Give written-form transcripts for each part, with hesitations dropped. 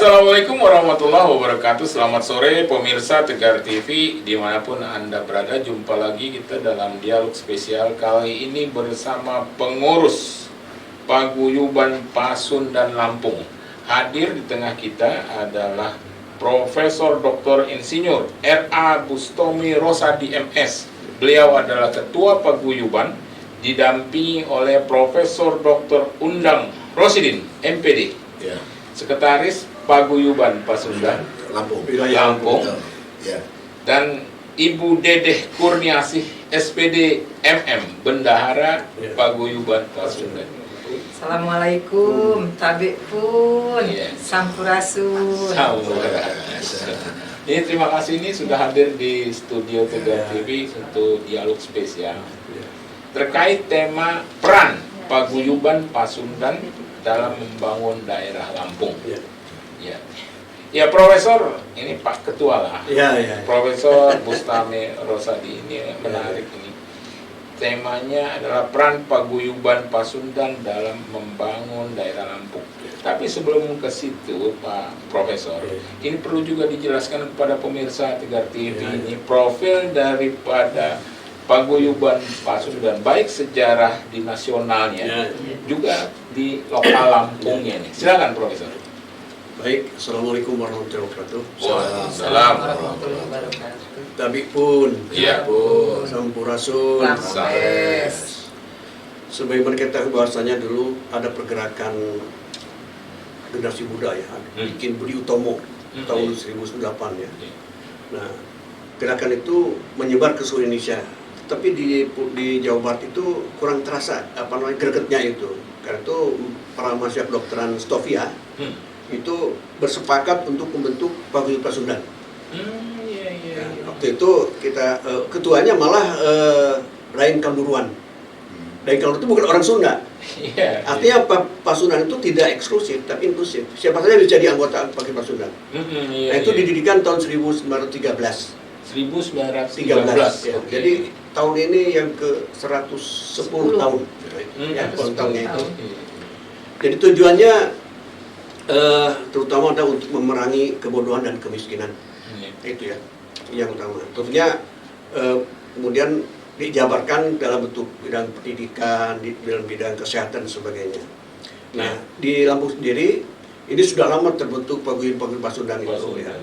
Assalamualaikum warahmatullahi wabarakatuh. Selamat sore pemirsa Tegar TV dimanapun Anda berada. Jumpa lagi kita dalam dialog spesial kali ini bersama pengurus Paguyuban Pasundan Lampung. Hadir di tengah kita adalah Profesor Dr. Insinyur R.A. Bustomi Rosadi MS. Beliau adalah Ketua Paguyuban, didampingi oleh Profesor Dr. Undang Rosidin MPD. Ya. Sekretaris Paguyuban Pasundan Lampung. Ya. Dan Ibu Dedeh Kurniasih SPD MM Bendahara Paguyuban Pasundan. Assalamualaikum, tabik pun, sampurasun. Ini terima kasih ini sudah hadir di studio Tegar TV untuk dialog spesial terkait tema peran Paguyuban Pasundan dalam membangun daerah Lampung. Ya, Profesor, ini Pak Ketua lah. Profesor Bustomi Rosadi ini menarik ini. Temanya adalah peran Paguyuban Pasundan dalam membangun daerah Lampung. Tapi sebelum ke situ, Pak Profesor, ini perlu juga dijelaskan kepada pemirsa Tegar TV ini profil daripada Paguyuban Pasundan, baik sejarah di nasionalnya, juga di lokal Lampungnya ini. Silakan, Profesor. Baik, Assalamualaikum warahmatullahi wabarakatuh. Waalaikumsalam warahmatullahi wabarakatuh. Tabik pun, Iya, pun. Sampurasun. Sampes. Sebagaimana kita bahasanya dulu ada pergerakan generasi muda ya, bikin Budi Utomo tahun 2008 ya. Nah, gerakan itu menyebar ke seluruh Indonesia. Tapi di Jawa Barat itu kurang terasa gregetnya itu. Karena itu para mahasiswa kedokteran Stovia itu bersepakat untuk membentuk Paguyuban Pasundan. Waktu itu kita ketuanya malah Rain Kanduruan. Rain Kanduruan itu bukan orang Sunda. Artinya Pasundan itu tidak eksklusif tapi inklusif. Siapa saja bisa jadi anggota Paguyuban Pasundan. Nah itu didirikan tahun 1913. 1913. Ya. Jadi tahun ini yang ke 110 tahun. Ya, tahunnya itu. Jadi tujuannya terutama ada untuk memerangi kebodohan dan kemiskinan. Itu ya yang utama. Tentunya kemudian dijabarkan dalam bentuk bidang pendidikan, dalam bidang kesehatan dan sebagainya. Nah, di Lampung sendiri ini sudah lama terbentuk Paguyuban Pasundan itu ya.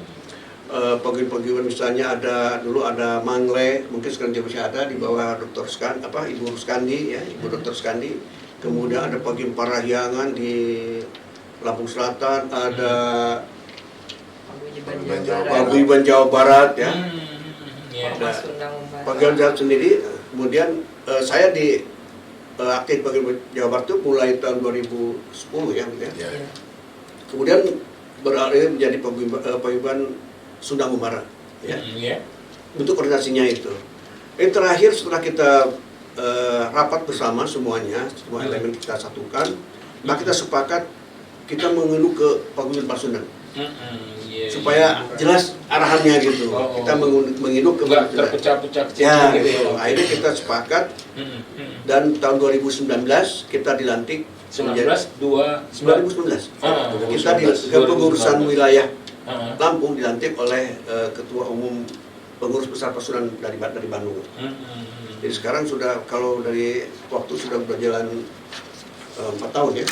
Paguyuban misalnya dulu ada Mangle, mungkin sekarang juga masih ada di bawah Dr. Ibu Ruskandi ya, Ibu Dr. Skandi. Kemudian ada Paguyuban Parahyangan di Lampung Selatan, ada Paguyuban Jawa Barat ya. Paguyuban Jawa sendiri, kemudian saya di aktif Paguyuban Jawa Barat itu mulai tahun 2010 ya. Kemudian beralih menjadi Paguyuban Sunda Ngumbara ya. Bentuk koordinasinya itu. Terakhir setelah kita rapat bersama semuanya, semua elemen kita satukan, maka kita sepakat kita mengenuh ke Paguyuban Pasundan. Supaya jelas arahannya gitu. Kita menginuk ke terpecah-pecah ya, gitu. Akhirnya kita sepakat dan tahun 2019 kita dilantik 2019 kita di kepengurusan wilayah Lampung dilantik oleh Ketua Umum Pengurus Besar Pasundan dari Bandung. Jadi sekarang sudah kalau dari waktu sudah berjalan 4 tahun ya.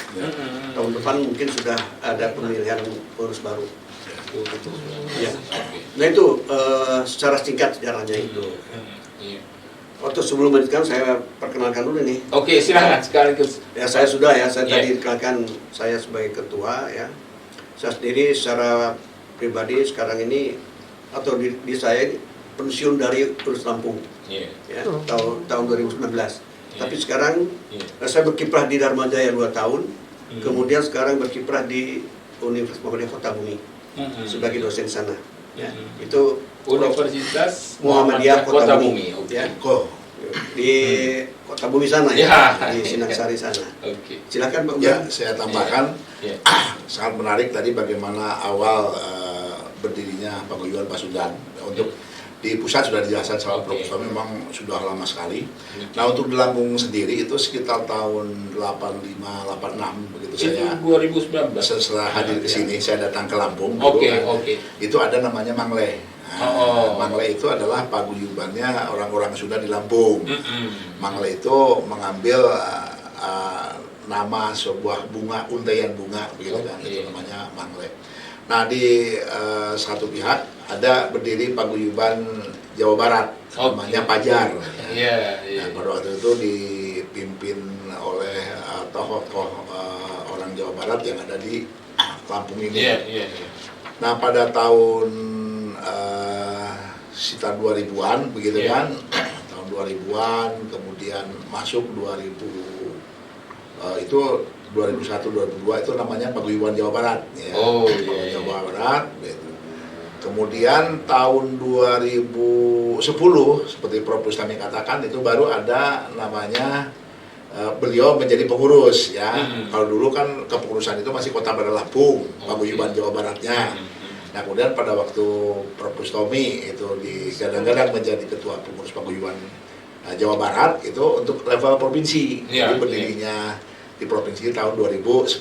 Tahun depan mungkin sudah ada pemilihan pengurus baru. Ya. Nah itu secara singkat sejarahnya itu. Waktu sebelum melanjutkan saya perkenalkan dulu nih. Oke, silakan sekaligus. Ya saya tadi dikenalkan saya sebagai ketua ya. Saya sendiri secara pribadi sekarang ini atau di saya pensiun dari Urus Lampung ya, tahun 2019. Tapi sekarang saya berkiprah di Dharma Jaya 2 tahun, kemudian sekarang berkiprah di Universitas Muhammadiyah Kota Bumi sebagai dosen sana. Ya, itu Universitas Muhammadiyah Kota Bumi. Ya. Di Kota Bumi sana ya, di Sinangsari sana. Silakan Pak. Ya, saya tambahkan sangat menarik tadi bagaimana awal berdirinya Paguyuban Pasundan. Untuk Di pusat sudah dijelaskan sama Profesor, memang sudah lama sekali. Nah untuk di Lampung sendiri itu sekitar tahun 85, 86 begitu Itu saya 2019. setelah hadir ke sini, saya datang ke Lampung. Oke, dulu, oke. Itu ada namanya Mangle. Nah, Mangle itu adalah paguyubannya orang-orang Sunda di Lampung. Mangle itu mengambil nama sebuah bunga, untaian bunga begitu kan, itu namanya Mangle. Nah di satu pihak ada berdiri paguyuban Jawa Barat, namanya Pajar. Nah, pada waktu itu dipimpin oleh tokoh-tokoh orang Jawa Barat yang ada di Lampung ini. Nah pada tahun sekitar 2000-an begitu kan, tahun 2000-an, kemudian masuk 2000 itu 2001 2002 itu namanya paguyuban Jawa Barat ya. Jawa Barat gitu. Kemudian tahun 2010 seperti Prof. Bustami katakan itu baru ada namanya beliau menjadi pengurus ya. Kalau dulu kan kepengurusan itu masih Kota Bandar Lampung, paguyuban Jawa Baratnya. Nah kemudian pada waktu Prof. Bustami itu digadang-gadang menjadi ketua pengurus paguyuban Jawa Barat itu untuk level provinsi. Jadi berdirinya di provinsi tahun 2010.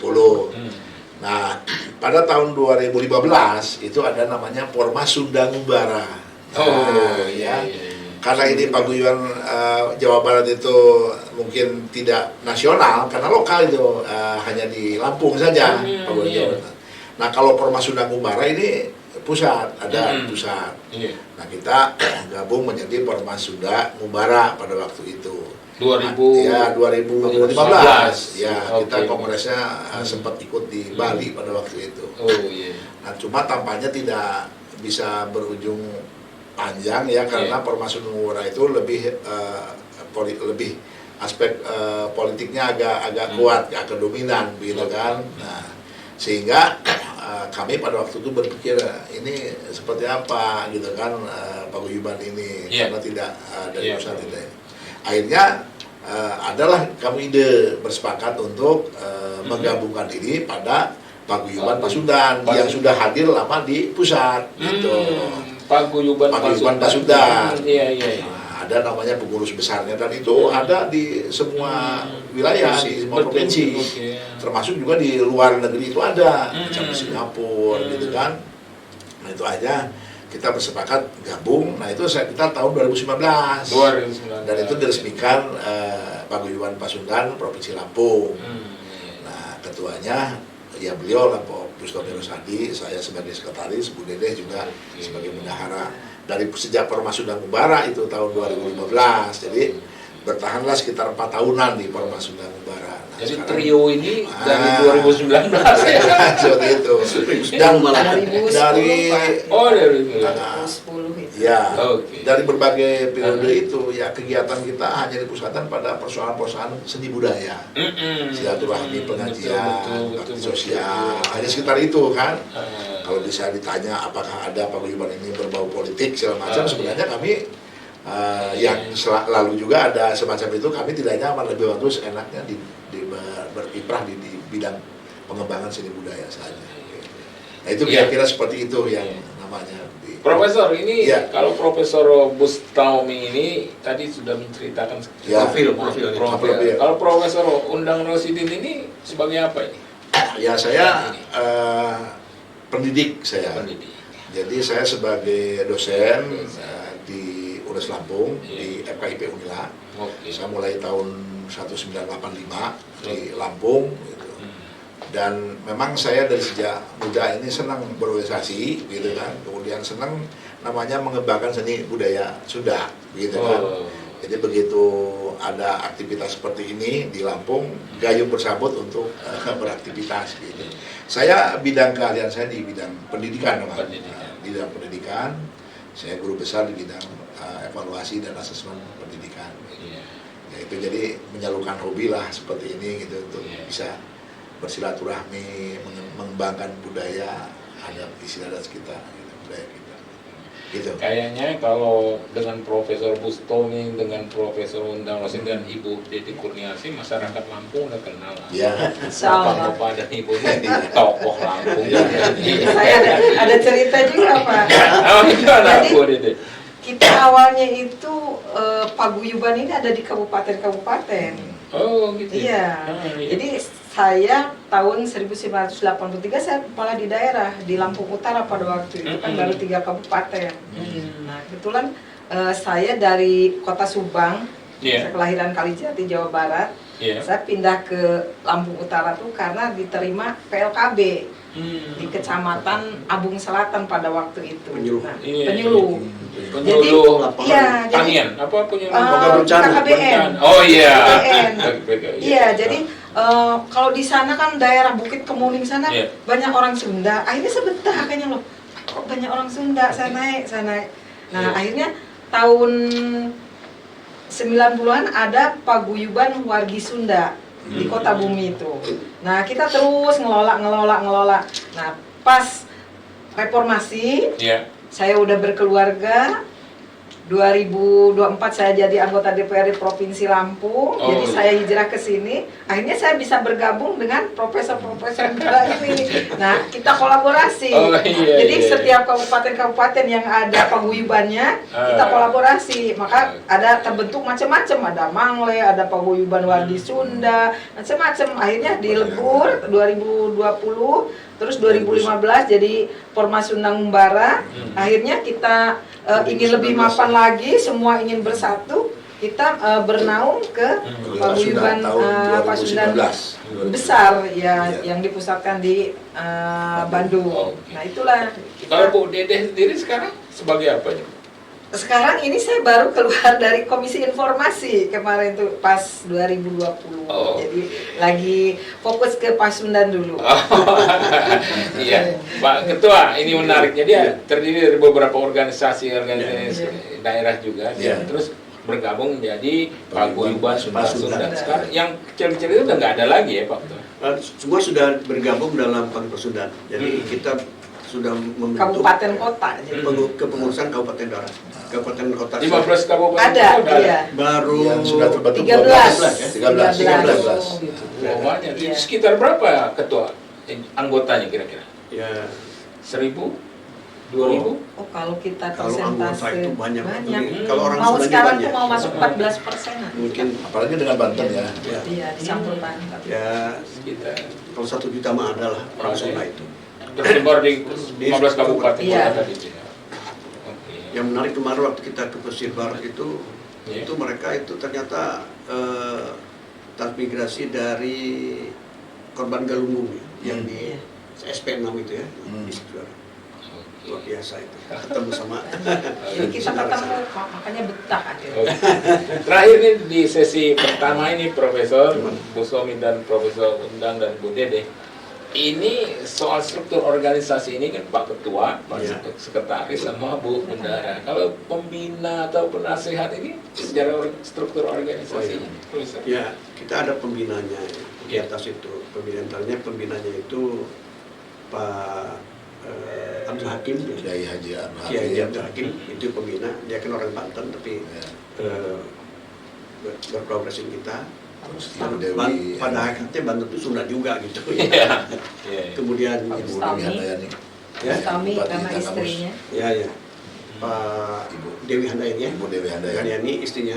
Nah, pada tahun 2015 itu ada namanya Porma Sunda Ngumbara. Karena ini paguyuban Jawa Barat itu mungkin tidak nasional karena lokal itu hanya di Lampung saja paguyuban Jawa Barat. Nah, kalau Porma Sunda Ngumbara ini pusat, ada pusat. Nah, kita gabung menjadi Porma Sunda Ngumbara pada waktu itu. 2015 ya, kita kongresnya sempat ikut di Bali pada waktu itu. Nah cuma tampaknya tidak bisa berujung panjang ya karena Porma Sunda Ngumbara itu lebih lebih aspek politiknya agak kuat, agak dominan gitu kan. Nah sehingga kami pada waktu itu berpikir ini seperti apa gitu kan paguyuban ini karena tidak dari pusat tidak. Akhirnya adalah kami ide bersepakat untuk menggabungkan diri pada paguyuban Pasundan yang sudah hadir lama di pusat gitu. Paguyuban Pasundan. Ada namanya pengurus besarnya dan itu ada di semua wilayah, di semua provinsi. Termasuk juga di luar negeri itu ada, macam di Singapura gitu kan. Nah itu aja kita bersepakat gabung. Nah itu kita tahun 2019 dan itu diresmikan paguyuban Pasundan Provinsi Lampung. Nah ketuanya ya beliau lah Pak Bustami Rosadi, saya sebagai sekretaris, Bu Dedeh juga sebagai bendahara dari sejak Porma Sunda Ngumbara itu tahun 2015. Jadi bertahanlah sekitar 4 tahunan di Porma Sunda Ngumbara. Nah, jadi trio ini dari 2019 ya. Seperti itu. Dan dari 2010 itu. Ya, dari berbagai periode itu ya kegiatan kita hanya dipusatkan pada persoalan-persoalan seni budaya, silaturahmi, pengajian, bakti sosial, hanya sekitar itu kan. Kalau bisa ditanya apakah ada paguyuban ini berbau politik segala macam, sebenarnya kami yang lalu juga ada semacam itu, kami tidak nyaman, lebih bagus enaknya berkiprah di bidang pengembangan seni budaya saja. Nah itu kira-kira seperti itu yang namanya. Profesor ini kalau Profesor Bustami ini tadi sudah menceritakan profil. Kalau Profesor Undang Rosidin ini sebagai apa ini? Ya saya pendidik saya. Jadi saya sebagai dosen di UNES Lampung di FKIP Unila. Saya mulai tahun 1985 di Lampung gitu. Dan memang saya dari sejak muda ini senang berorganisasi gitu kan, kemudian senang namanya mengembangkan seni budaya Sunda gitu kan. Jadi begitu ada aktivitas seperti ini di Lampung, gayung bersambut untuk beraktivitas gitu. Saya bidang keahlian saya di bidang pendidikan, bidang pendidikan. Saya guru besar di bidang evaluasi dan asesmen pendidikan. Ya itu jadi menyalurkan hobi lah seperti ini gitu untuk bisa bersilaturahmi, mengembangkan budaya adat istiadat kita, gitu, budaya kita. Gitu. Kayaknya kalau dengan Profesor Bustami, dengan Profesor Undang Rosidin dan Ibu Dede Kurniasi, masyarakat Lampung udah kenal lah. Ya. Bapak dan Ibu ini tokoh Lampung. Saya ada cerita juga Pak. Gimana Bu Dede? kita awalnya itu paguyuban ini ada di kabupaten-kabupaten. Oh gitu. Iya. Iya. Jadi saya tahun 1983 saya malah di daerah di Lampung Utara pada waktu itu kan baru 3 kabupaten. Nah kebetulan saya dari kota Subang, Iya. saya kelahiran Kalijati Jawa Barat. Iya. Saya pindah ke Lampung Utara tuh karena diterima PLKB di Kecamatan Abung Selatan pada waktu itu. Penyuluh. Nah, Iya. penyuluh. Penyuluh Iya, jadi tanian apa penyuluh? bencana. KKBN. Oh iya. KKBN. Iya, jadi kalau di sana kan daerah Bukit Kemuning sana Iya. banyak orang Sunda. Akhirnya sebentar kayaknya loh, kok banyak orang Sunda. Saya naik. Nah, Iya. akhirnya tahun 90-an ada paguyuban wargi Sunda di Kota Bumi itu. Nah, kita terus ngelola. Nah, pas reformasi, Iya. saya udah berkeluarga. 2024 saya jadi anggota DPRD Provinsi Lampung. Oh, Jadi iya. saya hijrah ke sini. Akhirnya saya bisa bergabung dengan profesor-profesor muda ini. Nah, kita kolaborasi. Oh, iya, Jadi iya. setiap kabupaten-kabupaten yang ada paguyubannya, kita kolaborasi. Maka ada terbentuk macam-macam, ada Mangle, ada paguyuban wargi Sunda, macam-macam. Akhirnya dilebur 2020, terus 2015 jadi Pormas Sundang Umbara. Akhirnya kita ingin lebih mapan lagi, semua ingin bersatu. Kita bernaung ke paguyuban Pasundan besar ya, yang dipusatkan di Bandung. Oke. Nah itulah. Kalau Bu Dedeh sendiri sekarang sebagai apa nih? Sekarang ini saya baru keluar dari Komisi Informasi kemarin tuh pas 2020. Oh. Jadi lagi fokus ke Pasundan dulu. Iya, Pak Ketua, ini menarik. Jadi terdiri dari beberapa organisasi daerah juga, Iya. terus bergabung menjadi paguyuban Sunda. Pasundan. Sekarang yang kecil-kecil itu udah nggak ada lagi ya Pak Ketua? Semua sudah bergabung dalam Paguyuban Pasundan. Jadi kita sudah membentuk Kabupaten kota. Jadi. kepengurusan kabupaten daerah. Kabupaten kota 15 kabupaten Ada, kota iya. baru yang sudah terbentuk 13. 13 ya? 13. Oh, gitu. Oh, banyak. Iya. Sekitar berapa Ketua anggotanya kira-kira? ya 1.000? 2.000? Oh kalau kita kalau anggota persentase itu banyak. banyak. Kalau orang Mau Sundanya sekarang banyak. tuh mau masuk 14%. Mungkin Apalagi dengan Banten ya. ya, Iya, dicampur Banten. ya Sekitar. kalau 1 juta mah adalah orang Sunda itu. Tersebar di 15 kabupaten Iya. kota tadi. Oke. Yang menarik kemarin waktu kita ke Pesisir Barat itu Iya. itu mereka itu ternyata transmigrasi dari korban Galunggung ya, yang di SP6 itu ya. Hmm. Di situ. Luar biasa itu. Ketemu sama Jadi kita ketemu, makanya betah akhirnya. Oke. Terakhir nih di sesi pertama ini Profesor Bu Somi dan Profesor Undang dan Bu Dede. Ini soal struktur organisasi ini kan Pak Ketua, Pak Iya. Sekretaris sama Bu Bendara. Kalau pembina atau penasehat ini secara struktur organisasinya, Profesor? ya, kita ada pembinanya ya, di Iya. atas itu. Pembinanya itu Pak Abdul Hakim, Kiai Haji Abdul Kiai Hakim. Abdul Hakim itu pembina. Dia kan orang Banten tapi Ya. berkolaborasi kita. Terus Ibu Dewi Pada akhirnya Banten itu Sunda juga gitu. Iya. Iya. Kemudian Ibu Ibu, Dewi Handayani. ya, Kami Bupati karena Tanggamus. istrinya. ya, Pak Ibu Dewi Handayani ya. Ibu Dewi Handayani. Handayani istrinya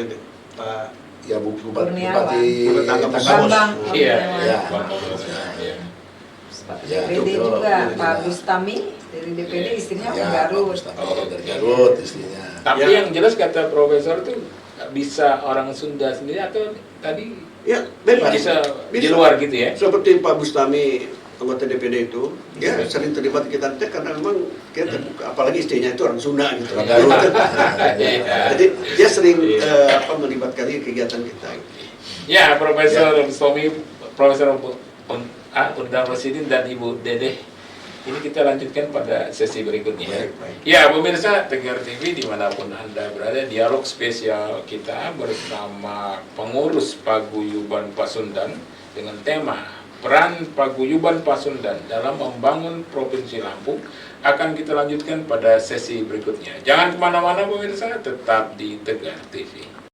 Pak Ya Bupati Kurniawan. Bupati Tanggamus. Bambang. Iya. Iya. Iya. Ya, DPD itu. juga, Ya. Pak Bustami dari DPD istrinya Ya, orang Garut. Pak Bustami dari Garut istrinya. Tapi Ya. yang jelas kata Profesor itu bisa orang Sunda sendiri atau tadi ya bebas. bisa di luar gitu ya? Seperti Pak Bustami anggota DPD itu, dia sering terlibat kita karena memang kita terbuka, apalagi istrinya itu orang Sunda gitu. Orang Garut. Iya. Jadi dia sering melibatkan kegiatan kita. Ya, Profesor Somi, Profesor Undang Rosidin dan Ibu Dedeh. Ini kita lanjutkan pada sesi berikutnya. Baik, baik. Ya, pemirsa Tegar TV dimanapun Anda berada, dialog spesial kita bersama pengurus Paguyuban Pasundan dengan tema peran Paguyuban Pasundan dalam membangun Provinsi Lampung akan kita lanjutkan pada sesi berikutnya. Jangan kemana-mana pemirsa, tetap di Tegar TV.